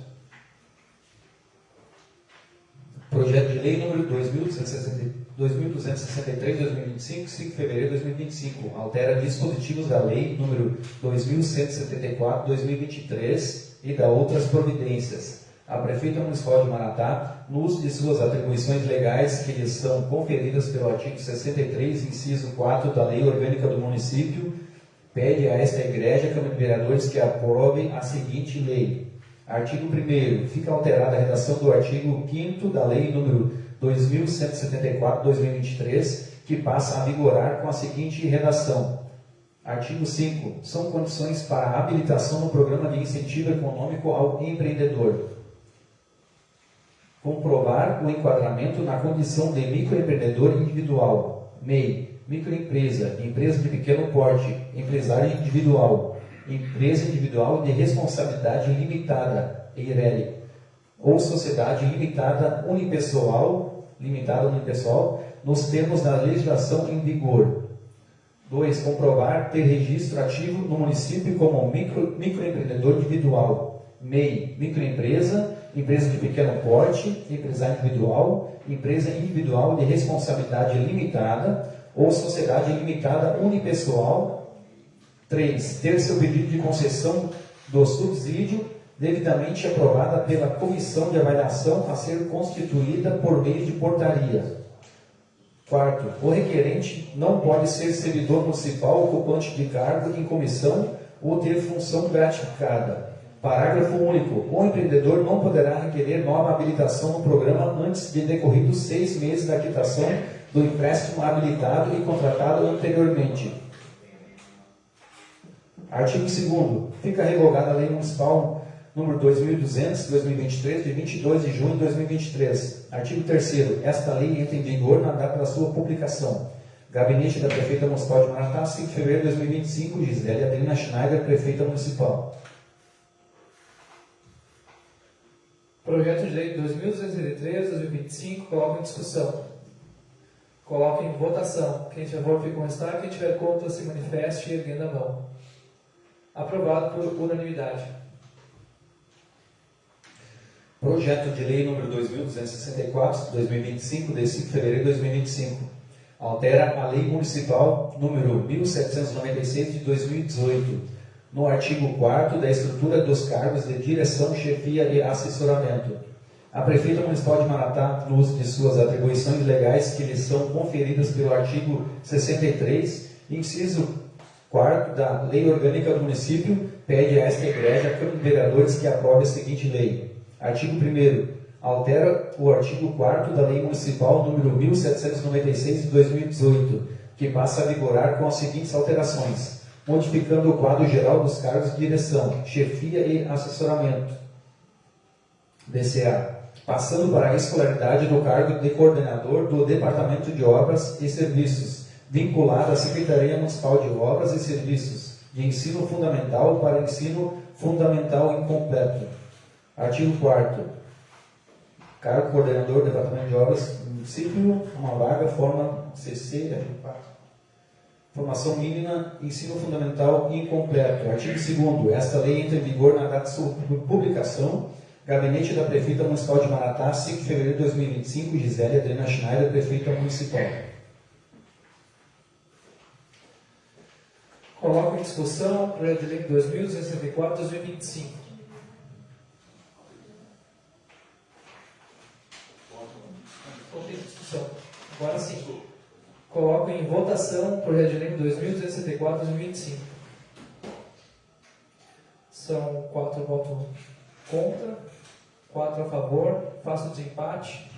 Projeto de Lei número 2263/2025, 5 de fevereiro de 2025, altera dispositivos da Lei número 2174/2023 e da outras providências. A Prefeita Municipal de Maratá, no uso de suas atribuições legais que lhe são conferidas pelo artigo 63, inciso 4 da Lei Orgânica do Município, pede a esta Igreja, Câmara de Vereadores, que aprove a seguinte lei. Artigo 1º. Fica alterada a redação do artigo 5º da Lei número 2174/2023, que passa a vigorar com a seguinte redação. Artigo 5. São condições para a habilitação no Programa de Incentivo Econômico ao Empreendedor. Comprovar o enquadramento na condição de microempreendedor individual, MEI, microempresa, empresa de pequeno porte, empresário individual, empresa individual de responsabilidade limitada, EIRELI, ou sociedade limitada unipessoal, nos termos da legislação em vigor. 2. Comprovar ter registro ativo no município como microempreendedor individual, MEI, microempresa, empresa de pequeno porte, empresário individual, empresa individual de responsabilidade limitada ou sociedade limitada unipessoal. 3. Ter seu pedido de concessão do subsídio devidamente aprovada pela comissão de avaliação a ser constituída por meio de portaria. 4. O requerente não pode ser servidor municipal ocupante de cargo em comissão ou ter função gratificada. Parágrafo único. O empreendedor não poderá requerer nova habilitação no programa antes de decorridos 6 meses da quitação do empréstimo habilitado e contratado anteriormente. Artigo 2º. Fica revogada a Lei Municipal número 2200/2023, de 22 de junho de 2023. Artigo 3º. Esta lei entra em vigor na data da sua publicação. Gabinete da Prefeita Municipal de Maratá, 5 de fevereiro de 2025, Gisele Adriana Schneider, Prefeita Municipal. Projeto de Lei 2263/2025, coloco em discussão. Coloco em votação. Quem tiver favor, fica com destaque. Quem tiver contra, se manifeste erguendo a mão. Aprovado por unanimidade. Projeto de Lei número 2264, 2025, de 5 de fevereiro de 2025. Altera a Lei Municipal número 1796 de 2018, no artigo 4º da estrutura dos cargos de direção, chefia e assessoramento. A Prefeita Municipal de Maratá, no uso de suas atribuições legais que lhe são conferidas pelo artigo 63, inciso 4º da Lei Orgânica do Município, pede a esta Igreja, a Câmara de Vereadores, que aprove a seguinte lei. Artigo 1º. Altera o artigo 4º da Lei Municipal número 1796 de 2018, que passa a vigorar com as seguintes alterações: modificando o quadro geral dos cargos de direção, chefia e assessoramento, DCA, passando para a escolaridade do cargo de coordenador do Departamento de Obras e Serviços, vinculado à Secretaria Municipal de Obras e Serviços, de ensino fundamental para ensino fundamental incompleto. Artigo 4º. Cargo coordenador do Departamento de Obras, município, uma vaga, forma CC, artigo 4. Formação mínima, ensino fundamental incompleto. Artigo 2º. Esta lei entra em vigor na data de sua publicação. Gabinete da Prefeita Municipal de Maratá, 5 de fevereiro de 2025, Gisele Adriana Schneider, Prefeita Municipal. Coloco em discussão o projeto de lei 2264-2025. Coloquei em discussão. Agora sim. Coloco em votação o projeto de lei 2264-2025. São 4 votos contra, 4 a favor, faço desempate.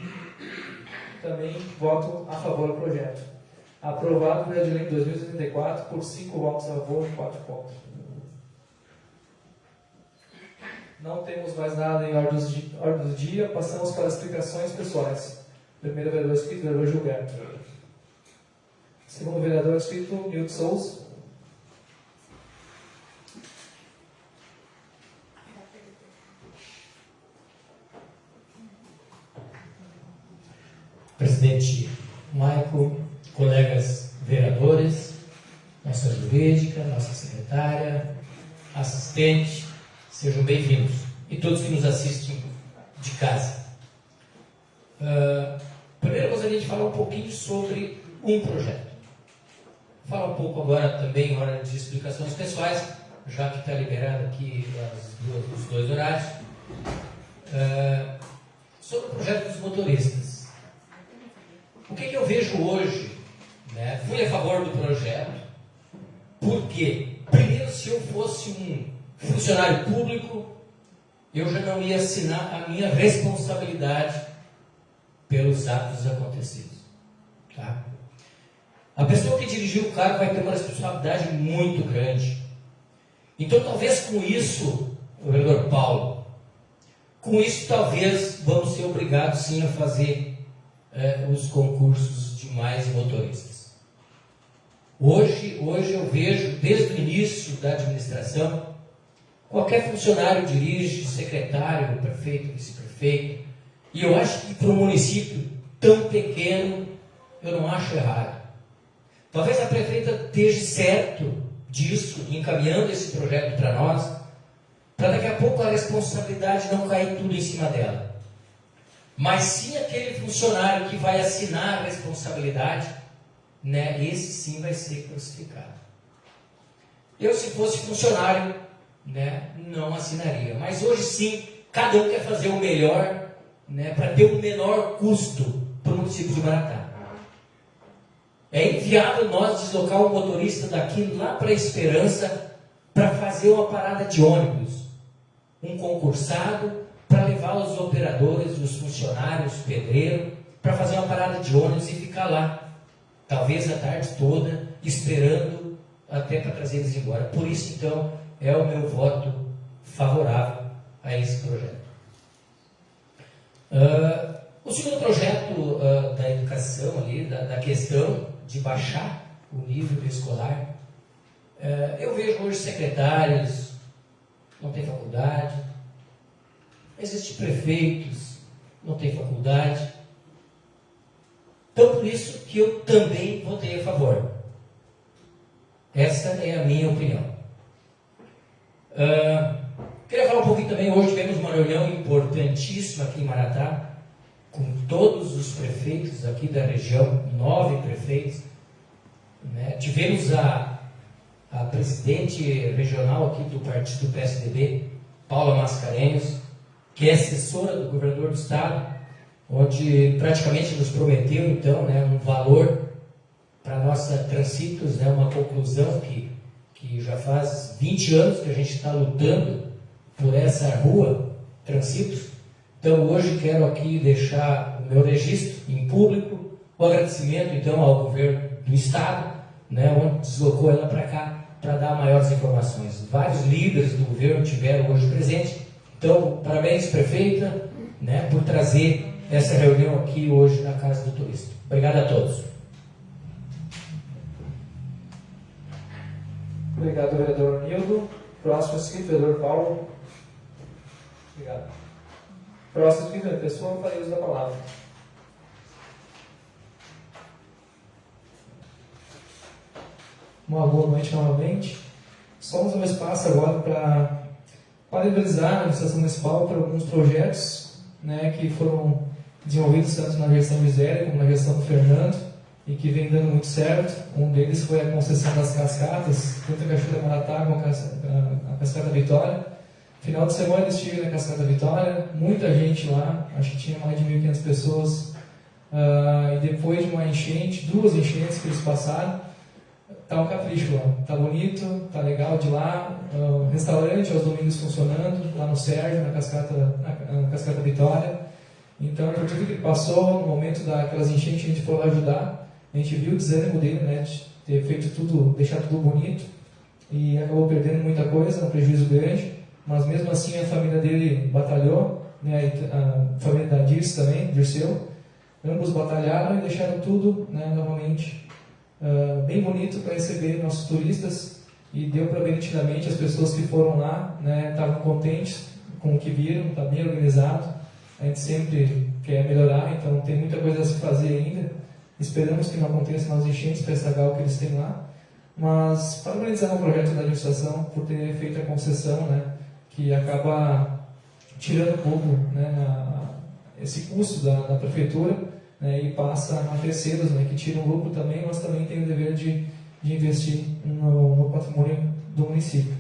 Também voto a favor do projeto. Aprovado o projeto de lei 2064 por 5 votos a favor e 4 contra. Não temos mais nada em ordem do dia. Passamos para as explicações pessoais. Primeiro vereador inscrito, vereador Gilberto. Segundo vereador inscrito, Nilton Souza. Presidente Maico, colegas vereadores, nossa jurídica, nossa secretária, assistente, sejam bem-vindos. E todos que nos assistem de casa. Primeiro eu gostaria de falar um pouquinho sobre um projeto. Vou falar um pouco agora também, em hora de explicações pessoais, já que está liberado aqui os dois horários, sobre o projeto dos motoristas. O que eu vejo hoje, né? Fui a favor do projeto, porque, primeiro, se eu fosse um funcionário público, eu já não ia assinar a minha responsabilidade pelos atos acontecidos. Tá? A pessoa que dirigiu o carro vai ter uma responsabilidade muito grande. Então, talvez com isso, o vereador Paulo, com isso talvez vamos ser obrigados sim a fazer os concursos de mais motoristas. Hoje eu vejo, desde o início da administração, qualquer funcionário dirige, secretário, prefeito, vice-prefeito, e eu acho que para um município tão pequeno, eu não acho errado. Talvez a prefeita esteja certo disso, encaminhando esse projeto para nós, para daqui a pouco a responsabilidade não cair tudo em cima dela. Mas sim aquele funcionário que vai assinar a responsabilidade, né, esse sim vai ser crucificado. Eu, se fosse funcionário, né, não assinaria. Mas hoje sim, cada um quer fazer o melhor, né, para ter o menor custo para o município de Maratá. É inviável nós deslocar o motorista daqui lá para a Esperança para fazer uma parada de ônibus. Um concursado para levar os operadores, os funcionários, o pedreiro, para fazer uma parada de ônibus e ficar lá, talvez a tarde toda, esperando até para trazer eles embora. Por isso, então, é o meu voto favorável a esse projeto. O segundo projeto da educação ali, da questão de baixar o nível escolar, eu vejo hoje secretários, não tem faculdade, existem prefeitos, não tem faculdade. Então, por isso que eu também votei a favor. Essa é a minha opinião. Queria falar um pouquinho também, hoje tivemos uma reunião importantíssima aqui em Maratá, com todos os prefeitos aqui da região, 9 prefeitos, né? Tivemos a presidente regional aqui do partido do PSDB, Paula Mascarenhas, que é assessora do governador do estado, onde praticamente nos prometeu, então, né, um valor para a nossa Transitos, né, uma conclusão que já faz 20 anos que a gente está lutando por essa rua Transitos. Então, hoje quero aqui deixar o meu registro em público, o agradecimento, então, ao governo do estado, né, onde deslocou ela para cá, para dar maiores informações. Vários líderes do governo tiveram hoje presente. Então, parabéns, prefeita, né, por trazer essa reunião aqui hoje na Casa do Turista. Obrigado a todos. Obrigado, vereador Nildo. Próximo inscrito, vereador Paulo. Obrigado. Próximo inscrito, vereador Pessoa, farei uso da palavra. Uma boa noite novamente. Somos um espaço agora para parabenizar a administração municipal por alguns projetos, né, que foram desenvolvidos tanto na gestão de Zé como na gestão do Fernando e que vem dando muito certo. Um deles foi a concessão das cascatas, tanto a Cachoeira Maratá como a Cascata Vitória. Final de semana eu estive na Cascata Vitória, muita gente lá, acho que tinha mais de 1.500 pessoas, e depois de uma enchente, 2 enchentes que eles passaram, tá um capricho lá, tá bonito, tá legal de lá, restaurante aos domingos funcionando, lá no Sérgio, na Cascata Vitória. Então, por tudo que ele passou, no momento daquelas enchentes, a gente foi lá ajudar, a gente viu o desânimo dele, né, de ter feito tudo, deixar tudo bonito, e acabou perdendo muita coisa, um prejuízo grande, mas mesmo assim a família dele batalhou, né, a família da Dirce também, Dirceu, ambos batalharam e deixaram tudo, né, novamente bem bonito para receber nossos turistas, e deu para ver nitidamente as pessoas que foram lá, né, estavam contentes com o que viram, está bem organizado. A gente sempre quer melhorar, então tem muita coisa a se fazer ainda. Esperamos que não aconteça nas enchentes para estragar o que eles têm lá, mas parabenizar o projeto da administração por ter feito a concessão, né, que acaba tirando um pouco, né, esse custo da prefeitura, né, e passa a terceiros, né, que tiram lucro também, mas também tem o dever de investir no patrimônio do município.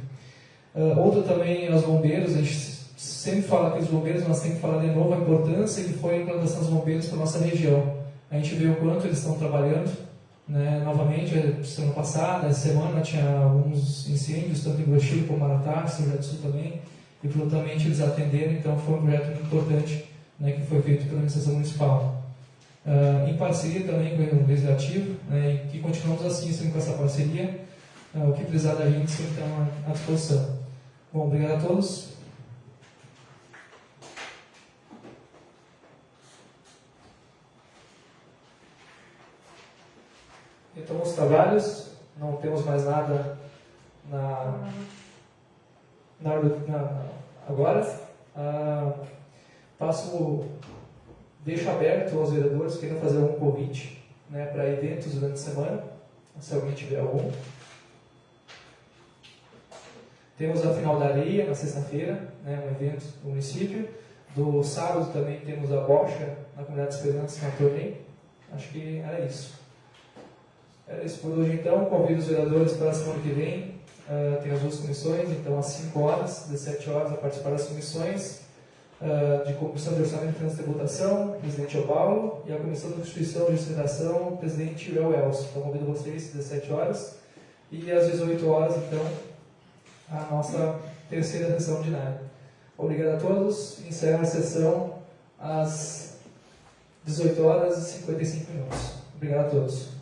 Outro também é os bombeiros. A gente sempre fala que os bombeiros, mas tem que falar de novo a importância que foi a implantação dos bombeiros para a nossa região. A gente vê o quanto eles estão trabalhando, né, novamente, semana passada, essa semana tinha alguns incêndios, tanto em Guaxi como Maratá, São José do Sul também, e prontamente eles atenderam, então foi um projeto muito importante, né, que foi feito pela administração municipal. Em parceria também com o Legislativo, né, e que continuamos assim, sempre com essa parceria. O que precisar da gente sempre está à disposição. Bom, obrigado a todos. Então, os trabalhos, não temos mais nada agora. Deixo aberto aos vereadores que queiram fazer algum convite, né, para eventos durante a semana, se alguém tiver algum. Temos a Final da Areia na sexta-feira, né, um evento do município. Do sábado também temos a bocha na Comunidade de Esperança, na torneio. Acho que era isso. Era isso por hoje, então. Convido os vereadores para a semana que vem. Tem as 2 comissões, então às 5 horas, 17 horas, a participar das comissões. De Comissão de Orçamento e Finanças e Tributação, presidente é o Paulo, e a Comissão de Constituição e Legislação, presidente é o Elcio. Então, convido vocês às 17 horas, e às 18 horas, então, a nossa terceira sessão ordinária. Obrigado a todos. Encerro a sessão às 18 horas e 55 minutos. Obrigado a todos.